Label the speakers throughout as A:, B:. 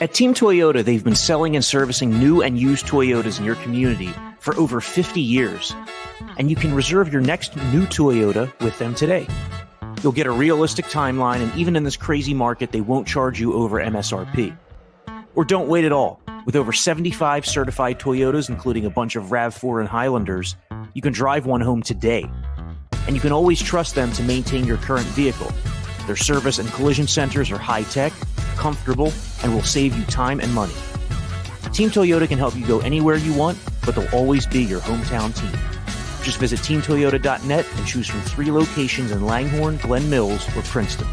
A: At Team Toyota, they've been selling and servicing new and used Toyotas in your community for over 50 years. And you can reserve your next new Toyota with them today. You'll get a realistic timeline, and even in this crazy market, they won't charge you over MSRP. Or don't wait at all. With over 75 certified Toyotas, including a bunch of RAV4 and Highlanders, you can drive one home today. And you can always trust them to maintain your current vehicle. Their service and collision centers are high-tech, comfortable, and will save you time and money. Team Toyota can help you go anywhere you want, but they'll always be your hometown team. Just visit teamtoyota.net and choose from 3 locations in Langhorne, Glen Mills, or Princeton.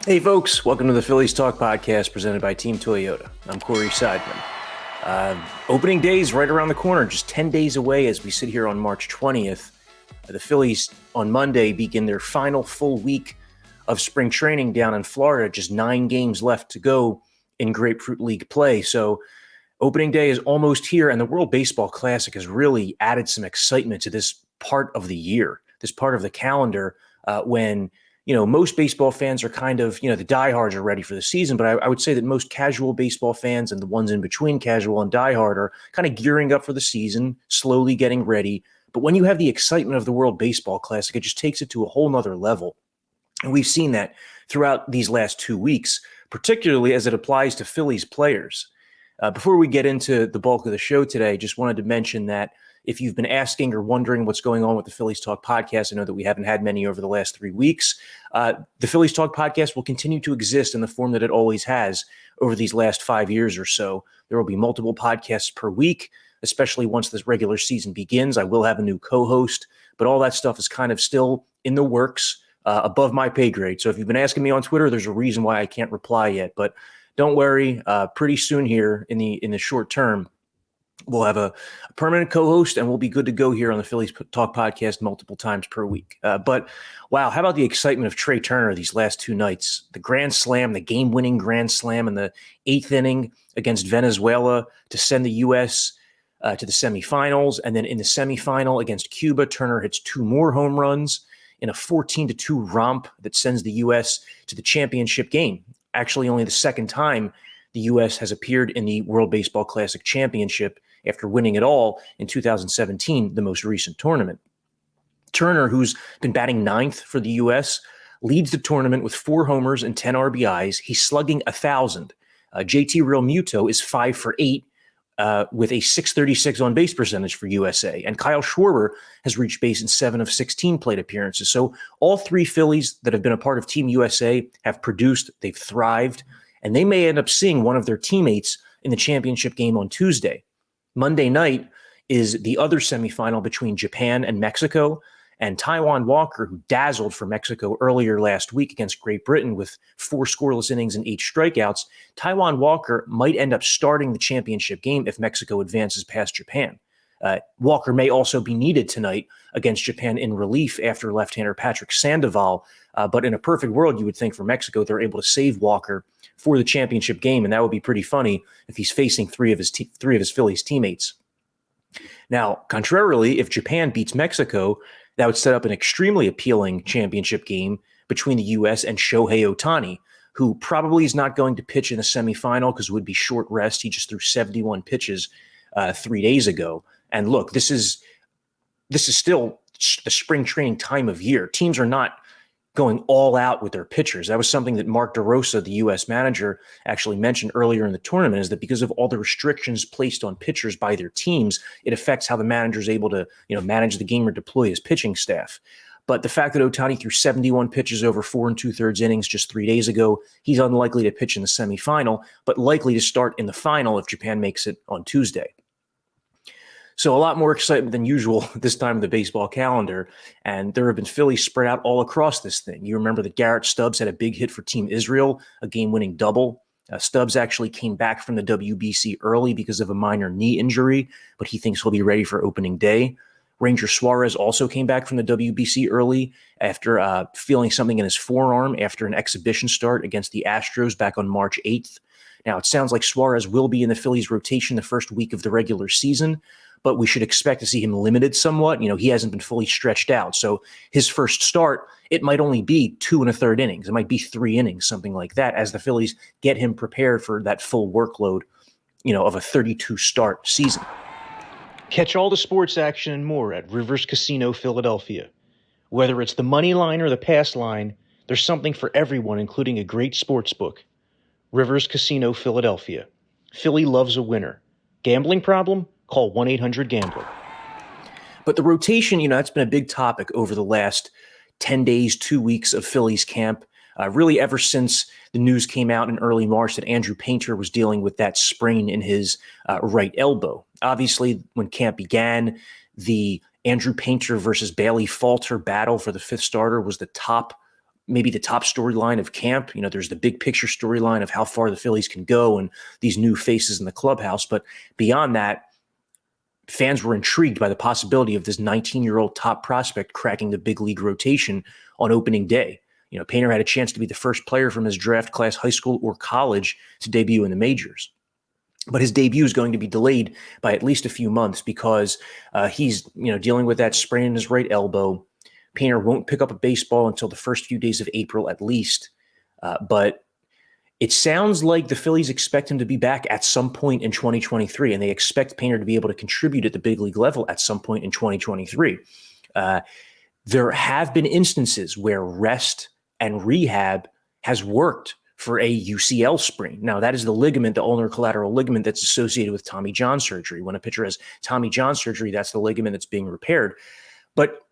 A: Hey folks, welcome to the Phillies Talk podcast presented by Team Toyota. I'm Corey Seidman. Opening day is right around the corner, just 10 days away as we sit here on March 20th. The Phillies on Monday begin their final full week of spring training down in Florida, just 9 games left to go in Grapefruit League play. So opening day is almost here, and the World Baseball Classic has really added some excitement to this part of the year, this part of the calendar when most baseball fans are kind of, the diehards are ready for the season, but I would say that most casual baseball fans and the ones in between casual and diehard are kind of gearing up for the season, slowly getting ready. But when you have the excitement of the World Baseball Classic, it just takes it to a whole nother level. And we've seen that throughout these last 2 weeks, particularly as it applies to Phillies players. Before we get into the bulk of the show today, just wanted to mention that if you've been asking or wondering what's going on with the Phillies Talk podcast, I know that we haven't had many over the last 3 weeks. The Phillies Talk podcast will continue to exist in the form that it always has over these last 5 years or so. There will be multiple podcasts per week, especially once this regular season begins. I will have a new co-host, but all that stuff is kind of still in the works, above my pay grade. So if you've been asking me on Twitter, there's a reason why I can't reply yet. But don't worry, pretty soon here in the short term, we'll have a permanent co-host, and we'll be good to go here on the Phillies Talk podcast multiple times per week. But wow, how about the excitement of Trea Turner these last 2 nights? The grand slam, the game-winning grand slam in the 8th inning against Venezuela to send the U.S. To the semifinals. And then in the semifinal against Cuba, Turner hits 2 more home runs in a 14-2 romp that sends the U.S. to the championship game. Actually, only the second time the U.S. has appeared in the World Baseball Classic Championship after winning it all in 2017, the most recent tournament. Turner, who's been batting 9th for the U.S., leads the tournament with 4 homers and 10 RBIs. He's slugging 1,000. JT Realmuto is 5 for 8 with a .636 on-base percentage for USA. And Kyle Schwarber has reached base in 7 of 16 plate appearances. So all 3 Phillies that have been a part of Team USA have produced, they've thrived, and they may end up seeing one of their teammates in the championship game on Tuesday. Monday night is the other semifinal between Japan and Mexico, and Taijuan Walker, who dazzled for Mexico earlier last week against Great Britain with 4 scoreless innings and 8 strikeouts. Taijuan Walker might end up starting the championship game if Mexico advances past Japan. Walker may also be needed tonight against Japan in relief after left-hander Patrick Sandoval. But in a perfect world, you would think for Mexico, they're able to save Walker for the championship game, and that would be pretty funny if he's facing three of his Phillies teammates. Now, contrarily, if Japan beats Mexico, that would set up an extremely appealing championship game between the U.S. and Shohei Ohtani, who probably is not going to pitch in the semifinal because it would be short rest. He just threw 71 pitches 3 days ago. And look, this is still the spring training time of year. Teams are not going all out with their pitchers. That was something that Mark DeRosa, the U.S. manager, actually mentioned earlier in the tournament, is that because of all the restrictions placed on pitchers by their teams, it affects how the manager is able to, manage the game or deploy his pitching staff. But the fact that Ohtani threw 71 pitches over 4 2/3 innings just 3 days ago, he's unlikely to pitch in the semifinal, but likely to start in the final if Japan makes it on Tuesday. So a lot more excitement than usual this time of the baseball calendar, and there have been Phillies spread out all across this thing. You remember that Garrett Stubbs had a big hit for Team Israel, a game-winning double. Stubbs actually came back from the WBC early because of a minor knee injury, but he thinks he'll be ready for opening day. Ranger Suarez also came back from the WBC early after feeling something in his forearm after an exhibition start against the Astros back on March 8th. Now, it sounds like Suarez will be in the Phillies rotation the first week of the regular season, but we should expect to see him limited somewhat. He hasn't been fully stretched out. So his first start, it might only be 2 1/3 innings. It might be 3 innings, something like that, as the Phillies get him prepared for that full workload, of a 32 start season. Catch all the sports action and more at Rivers Casino Philadelphia. Whether it's the money line or the pass line, there's something for everyone, including a great sports book. Rivers Casino Philadelphia. Philly loves a winner. Gambling problem? Call 1-800-GAMBLER. But the rotation, that's been a big topic over the last 10 days, 2 weeks of Phillies camp. Really ever since the news came out in early March that Andrew Painter was dealing with that sprain in his right elbow. Obviously, when camp began, the Andrew Painter versus Bailey Falter battle for the fifth starter was maybe the top storyline of camp. There's the big picture storyline of how far the Phillies can go and these new faces in the clubhouse. But beyond that, fans were intrigued by the possibility of this 19-year-old top prospect cracking the big league rotation on opening day. Painter had a chance to be the first player from his draft class, high school or college, to debut in the majors. But his debut is going to be delayed by at least a few months because he's dealing with that sprain in his right elbow. Painter won't pick up a baseball until the first few days of April at least. But it sounds like the Phillies expect him to be back at some point in 2023, and they expect Painter to be able to contribute at the big league level at some point in 2023. There have been instances where rest and rehab has worked for a UCL sprain. Now, that is the ligament, the ulnar collateral ligament that's associated with Tommy John surgery. When a pitcher has Tommy John surgery, that's the ligament that's being repaired. But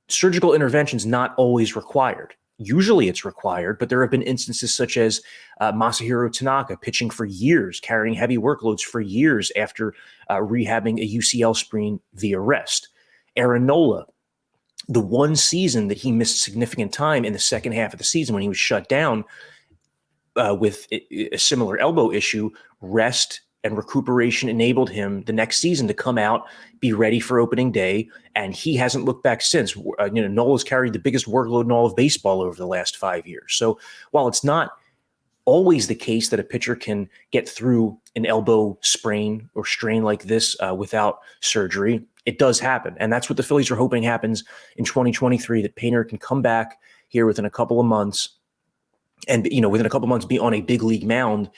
A: surgical intervention is not always required. Usually it's required, but there have been instances such as Masahiro Tanaka pitching for years, carrying heavy workloads for years after rehabbing a UCL sprain via rest. Aaron Nola, the one season that he missed significant time in the second half of the season when he was shut down with a similar elbow issue, rest and recuperation enabled him the next season to come out, be ready for opening day, and he hasn't looked back since. Nola's carried the biggest workload in all of baseball over the last 5 years. So while it's not always the case that a pitcher can get through an elbow sprain or strain like this without surgery, it does happen. And that's what the Phillies are hoping happens in 2023, that Painter can come back here within a couple of months and, within a couple of months be on a big league mound,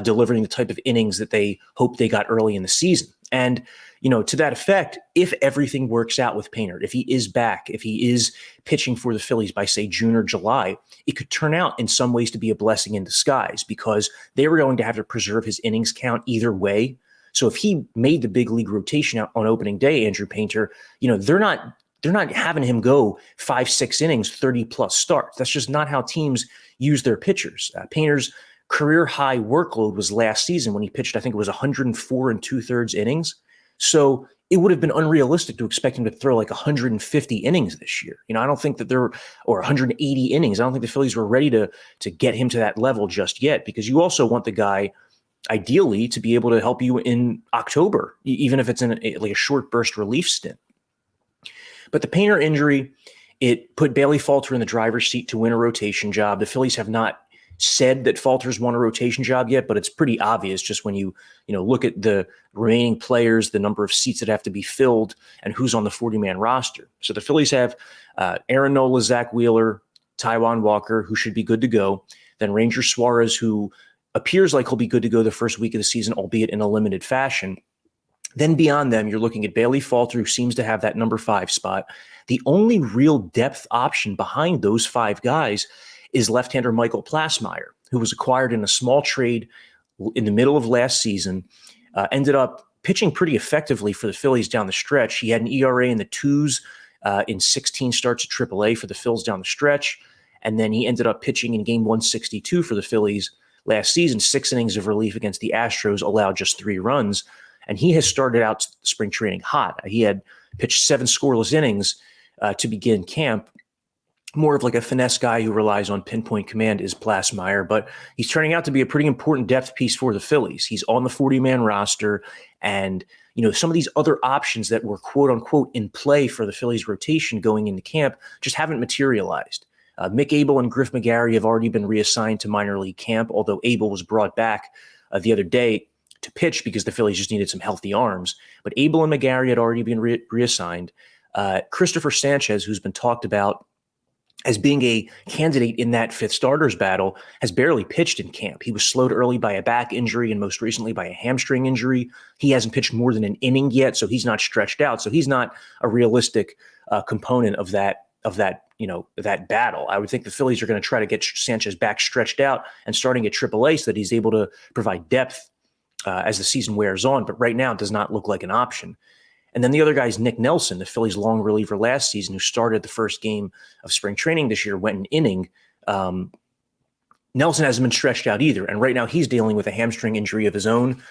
A: delivering the type of innings that they hope they got early in the season. And, to that effect, if everything works out with Painter, if he is back, if he is pitching for the Phillies by, say, June or July, it could turn out in some ways to be a blessing in disguise because they were going to have to preserve his innings count either way. So if he made the big league rotation out on opening day, Andrew Painter, they're not having him go 5-6 innings, 30 plus starts. That's just not how teams use their pitchers. Painter's career high workload was last season when he pitched, I think it was 104 2/3 innings. So it would have been unrealistic to expect him to throw like 150 innings this year. I don't think that or 180 innings. I don't think the Phillies were ready to get him to that level just yet, because you also want the guy ideally to be able to help you in October, even if it's in a short burst relief stint. But the Painter injury, it put Bailey Falter in the driver's seat to win a rotation job. The Phillies have not said that Falter's won a rotation job yet, but it's pretty obvious just when you look at the remaining players, the number of seats that have to be filled, and who's on the 40-man roster. So the Phillies have Aaron Nola, Zach Wheeler, Taijuan Walker, who should be good to go. Then Ranger Suarez, who appears like he'll be good to go the first week of the season, albeit in a limited fashion. Then beyond them, you're looking at Bailey Falter, who seems to have that number 5 spot. The only real depth option behind those 5 guys is left-hander Michael Plasmeyer, who was acquired in a small trade in the middle of last season, ended up pitching pretty effectively for the Phillies down the stretch. He had an ERA in the 2s in 16 starts at AAA for the Phils down the stretch, and then he ended up pitching in game 162 for the Phillies last season. 6 innings of relief against the Astros, allowed just 3 runs. And he has started out spring training hot. He had pitched 7 scoreless innings to begin camp. More of like a finesse guy who relies on pinpoint command is Plasmeyer, but he's turning out to be a pretty important depth piece for the Phillies. He's on the 40-man roster, and some of these other options that were quote unquote in play for the Phillies rotation going into camp just haven't materialized. Mick Abel and Griff McGarry have already been reassigned to minor league camp, although Abel was brought back the other day to pitch because the Phillies just needed some healthy arms. But Abel and McGarry had already been reassigned. Christopher Sanchez, who's been talked about as being a candidate in that fifth starters battle, has barely pitched in camp. He was slowed early by a back injury and most recently by a hamstring injury. He hasn't pitched more than an inning yet, so he's not stretched out. So he's not a realistic component of that battle. I would think the Phillies are going to try to get Sanchez back stretched out and starting at AAA so that he's able to provide depth as the season wears on. But right now it does not look like an option. And then the other guy is Nick Nelson, the Phillies' long reliever last season, who started the first game of spring training this year, went an inning. Nelson hasn't been stretched out either. And right now he's dealing with a hamstring injury of his own.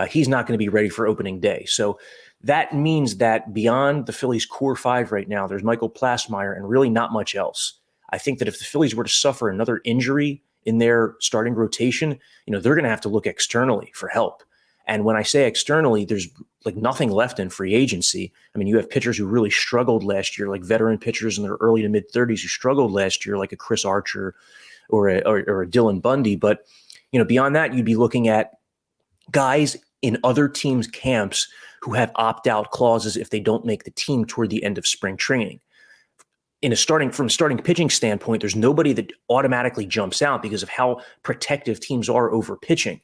A: He's not going to be ready for opening day. So that means that beyond the Phillies' core five right now, there's Michael Plasmeyer and really not much else. I think that if the Phillies were to suffer another injury in their starting rotation, they're going to have to look externally for help. And when I say externally, there's like nothing left in free agency. I mean, you have pitchers who really struggled last year, like veteran pitchers in their early to mid 30s who struggled last year, like a Chris Archer or a Dylan Bundy. But, beyond that, you'd be looking at guys in other teams' camps who have opt-out clauses if they don't make the team toward the end of spring training. From a starting pitching standpoint, there's nobody that automatically jumps out because of how protective teams are over pitching.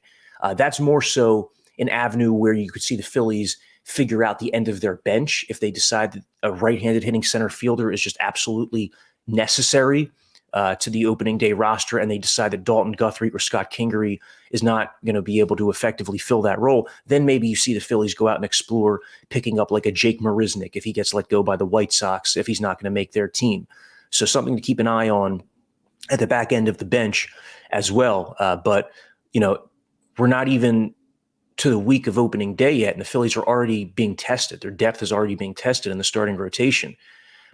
A: That's more so an avenue where you could see the Phillies figure out the end of their bench if they decide that a right-handed hitting center fielder is just absolutely necessary to the opening day roster, and they decide that Dalton Guthrie or Scott Kingery is not going to be able to effectively fill that role. Then maybe you see the Phillies go out and explore picking up like a Jake Marisnick if he gets let go by the White Sox, if he's not going to make their team. So something to keep an eye on at the back end of the bench as well. But we're not even to the week of opening day yet, and the Phillies are already being tested. Their depth is already being tested in the starting rotation.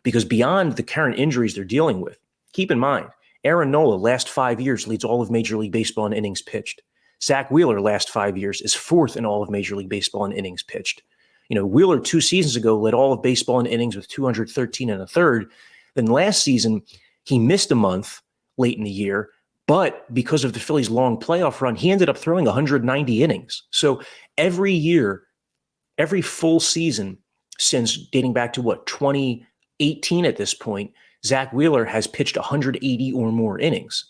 A: Because beyond the current injuries they're dealing with, keep in mind, Aaron Nola, last 5 years, leads all of Major League Baseball in innings pitched. Zach Wheeler, last 5 years, is fourth in all of Major League Baseball in innings pitched. Wheeler 2 seasons ago led all of baseball in innings with 213 and a third. Then last season, he missed a month late in the year, but because of the Phillies' long playoff run, he ended up throwing 190 innings. So every year, every full season since dating back to 2018 at this point, Zach Wheeler has pitched 180 or more innings.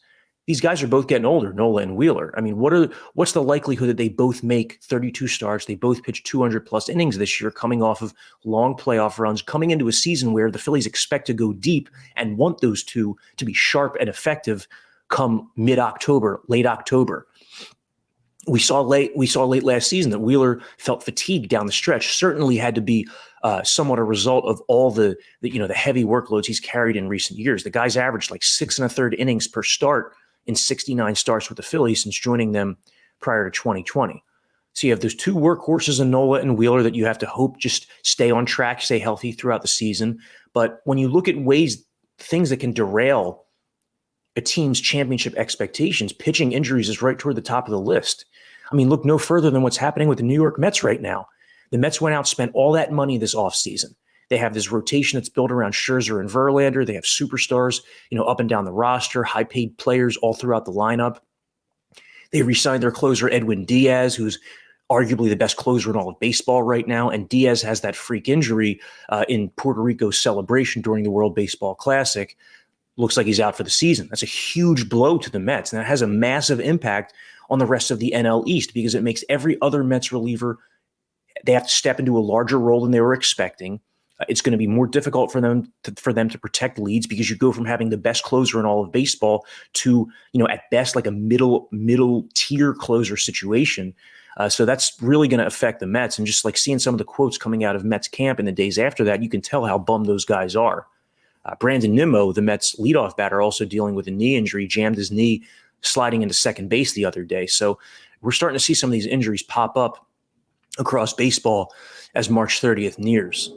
A: These guys are both getting older, Nola and Wheeler. I mean, what's the likelihood that they both make 32 starts? They both pitch 200 plus innings this year, coming off of long playoff runs, coming into a season where the Phillies expect to go deep and want those two to be sharp and effective come mid-October, late October. We saw late last season that Wheeler felt fatigued down the stretch. Certainly had to be somewhat a result of all the heavy workloads he's carried in recent years. The guy's averaged like 6 1/3 innings per start in 69 starts with the Phillies since joining them prior to 2020. So you have those two workhorses in Nola and Wheeler that you have to hope just stay on track, stay healthy throughout the season. But when you look at things that can derail a team's championship expectations, pitching injuries is right toward the top of the list. I mean, look no further than what's happening with the New York Mets right now. The Mets went out, spent all that money this offseason. They have this rotation that's built around Scherzer and Verlander. They have superstars, up and down the roster, high-paid players all throughout the lineup. They re-signed their closer, Edwin Diaz, who's arguably the best closer in all of baseball right now. And Diaz has that freak injury in Puerto Rico's celebration during the World Baseball Classic. Looks like he's out for the season. That's a huge blow to the Mets, and that has a massive impact on the rest of the NL East because it makes every other Mets reliever, they have to step into a larger role than they were expecting. It's going to be more difficult for them to protect leads because you go from having the best closer in all of baseball to, at best, like a middle tier closer situation. So that's really going to affect the Mets. And just like seeing some of the quotes coming out of Mets camp in the days after that, you can tell how bummed those guys are. Brandon Nimmo, the Mets leadoff batter, also dealing with a knee injury, jammed his knee sliding into second base the other day. So we're starting to see some of these injuries pop up across baseball as March 30th nears.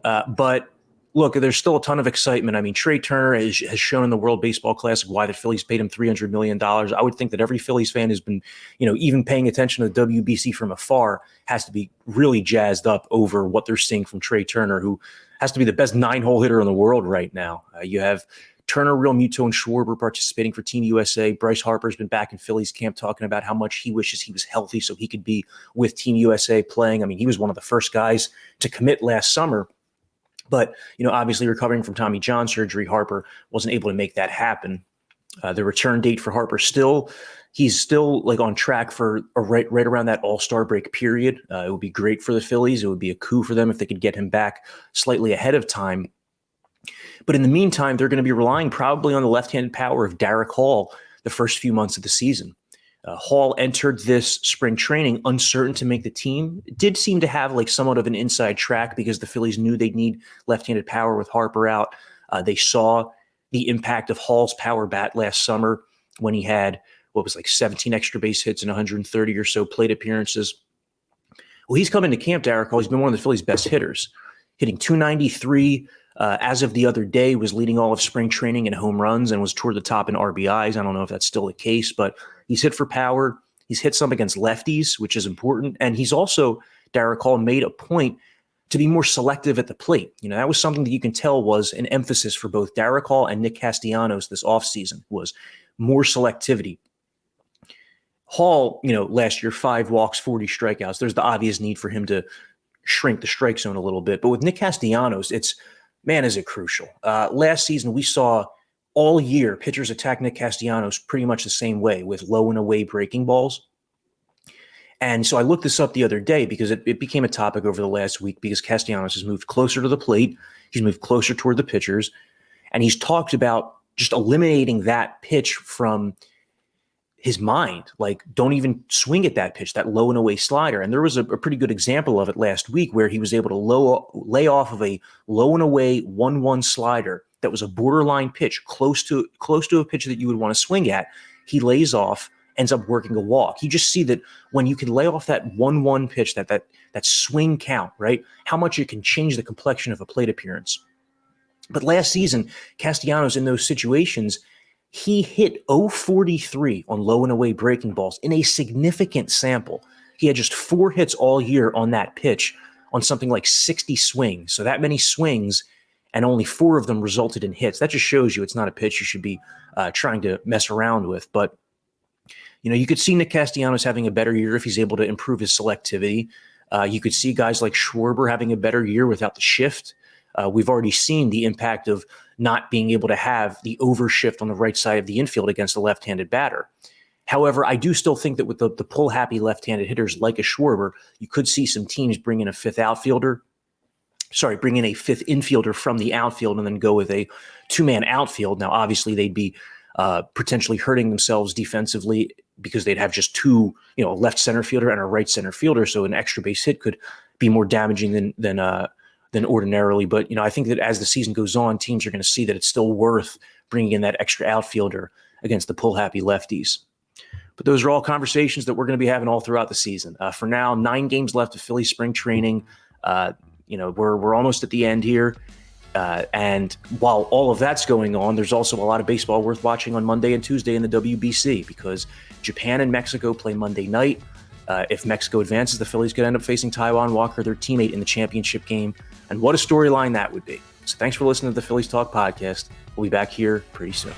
A: But look, there's still a ton of excitement. I mean, Trea Turner has shown in the World Baseball Classic why the Phillies paid him $300 million. I would think that every Phillies fan who's been, even paying attention to the WBC from afar has to be really jazzed up over what they're seeing from Trea Turner, who has to be the best 9-hole hitter in the world right now. You have Turner, Realmuto, and Schwarber participating for Team USA. Bryce Harper's been back in Phillies camp talking about how much he wishes he was healthy so he could be with Team USA playing. I mean, he was one of the first guys to commit last summer. But, obviously recovering from Tommy John surgery, Harper wasn't able to make that happen. The return date for Harper he's still like on track for right around that All-Star break period. It would be great for the Phillies. It would be a coup for them if they could get him back slightly ahead of time. But in the meantime, they're going to be relying probably on the left-handed power of Derek Hall the first few months of the season. Hall entered this spring training uncertain to make the team. It did seem to have like somewhat of an inside track because the Phillies knew they'd need left-handed power with Harper out. They saw the impact of Hall's power bat last summer when he had 17 extra base hits and 130 or so plate appearances. Well, he's come into camp, Derek Hall. He's been one of the Phillies' best hitters, hitting .293 as of the other day, was leading all of spring training in home runs and was toward the top in RBIs. I don't know if that's still the case, but he's hit for power. He's hit some against lefties, which is important. And he's also, Derek Hall, made a point to be more selective at the plate. That was something that you can tell was an emphasis for both Derek Hall and Nick Castellanos this offseason, was more selectivity. Hall, last year, 5 walks, 40 strikeouts. There's the obvious need for him to shrink the strike zone a little bit. But with Nick Castellanos, is it crucial. Last season, we saw all year pitchers attack Nick Castellanos pretty much the same way with low and away breaking balls. And so I looked this up the other day because it became a topic over the last week because Castellanos has moved closer to the plate. He's moved closer toward the pitchers. And he's talked about just eliminating that pitch from his mind. Like, don't even swing at that pitch, that low and away slider. And there was a pretty good example of it last week where he was able to lay off of a low and away 1-1 slider that was a borderline pitch, close to a pitch that you would want to swing at. He lays off, ends up working a walk. You just see that when you can lay off that 1-1 pitch, that swing count, right? How much it can change the complexion of a plate appearance. But last season, Castellanos in those situations, he hit .043 on low and away breaking balls in a significant sample. He had just 4 hits all year on that pitch on something like 60 swings. So that many swings and only 4 of them resulted in hits. That just shows you it's not a pitch you should be trying to mess around with. But, you could see Nick Castellanos having a better year if he's able to improve his selectivity. You could see guys like Schwarber having a better year without the shift. We've already seen the impact of not being able to have the overshift on the right side of the infield against a left-handed batter. However, I do still think that with the pull-happy left-handed hitters like a Schwarber, you could see some teams bring in a fifth infielder from the outfield and then go with a 2-man outfield. Now, obviously, they'd be potentially hurting themselves defensively because they'd have just 2, a left center fielder and a right center fielder. So an extra base hit could be more damaging than ordinarily. But, I think that as the season goes on, teams are going to see that it's still worth bringing in that extra outfielder against the pull-happy lefties. But those are all conversations that we're going to be having all throughout the season. For now, 9 games left of Phillies spring training. We're almost at the end here. And while all of that's going on, there's also a lot of baseball worth watching on Monday and Tuesday in the WBC because Japan and Mexico play Monday night. If Mexico advances, the Phillies could end up facing Taijuan Walker, their teammate, in the championship game. And what a storyline that would be. So thanks for listening to the Phillies Talk podcast. We'll be back here pretty soon.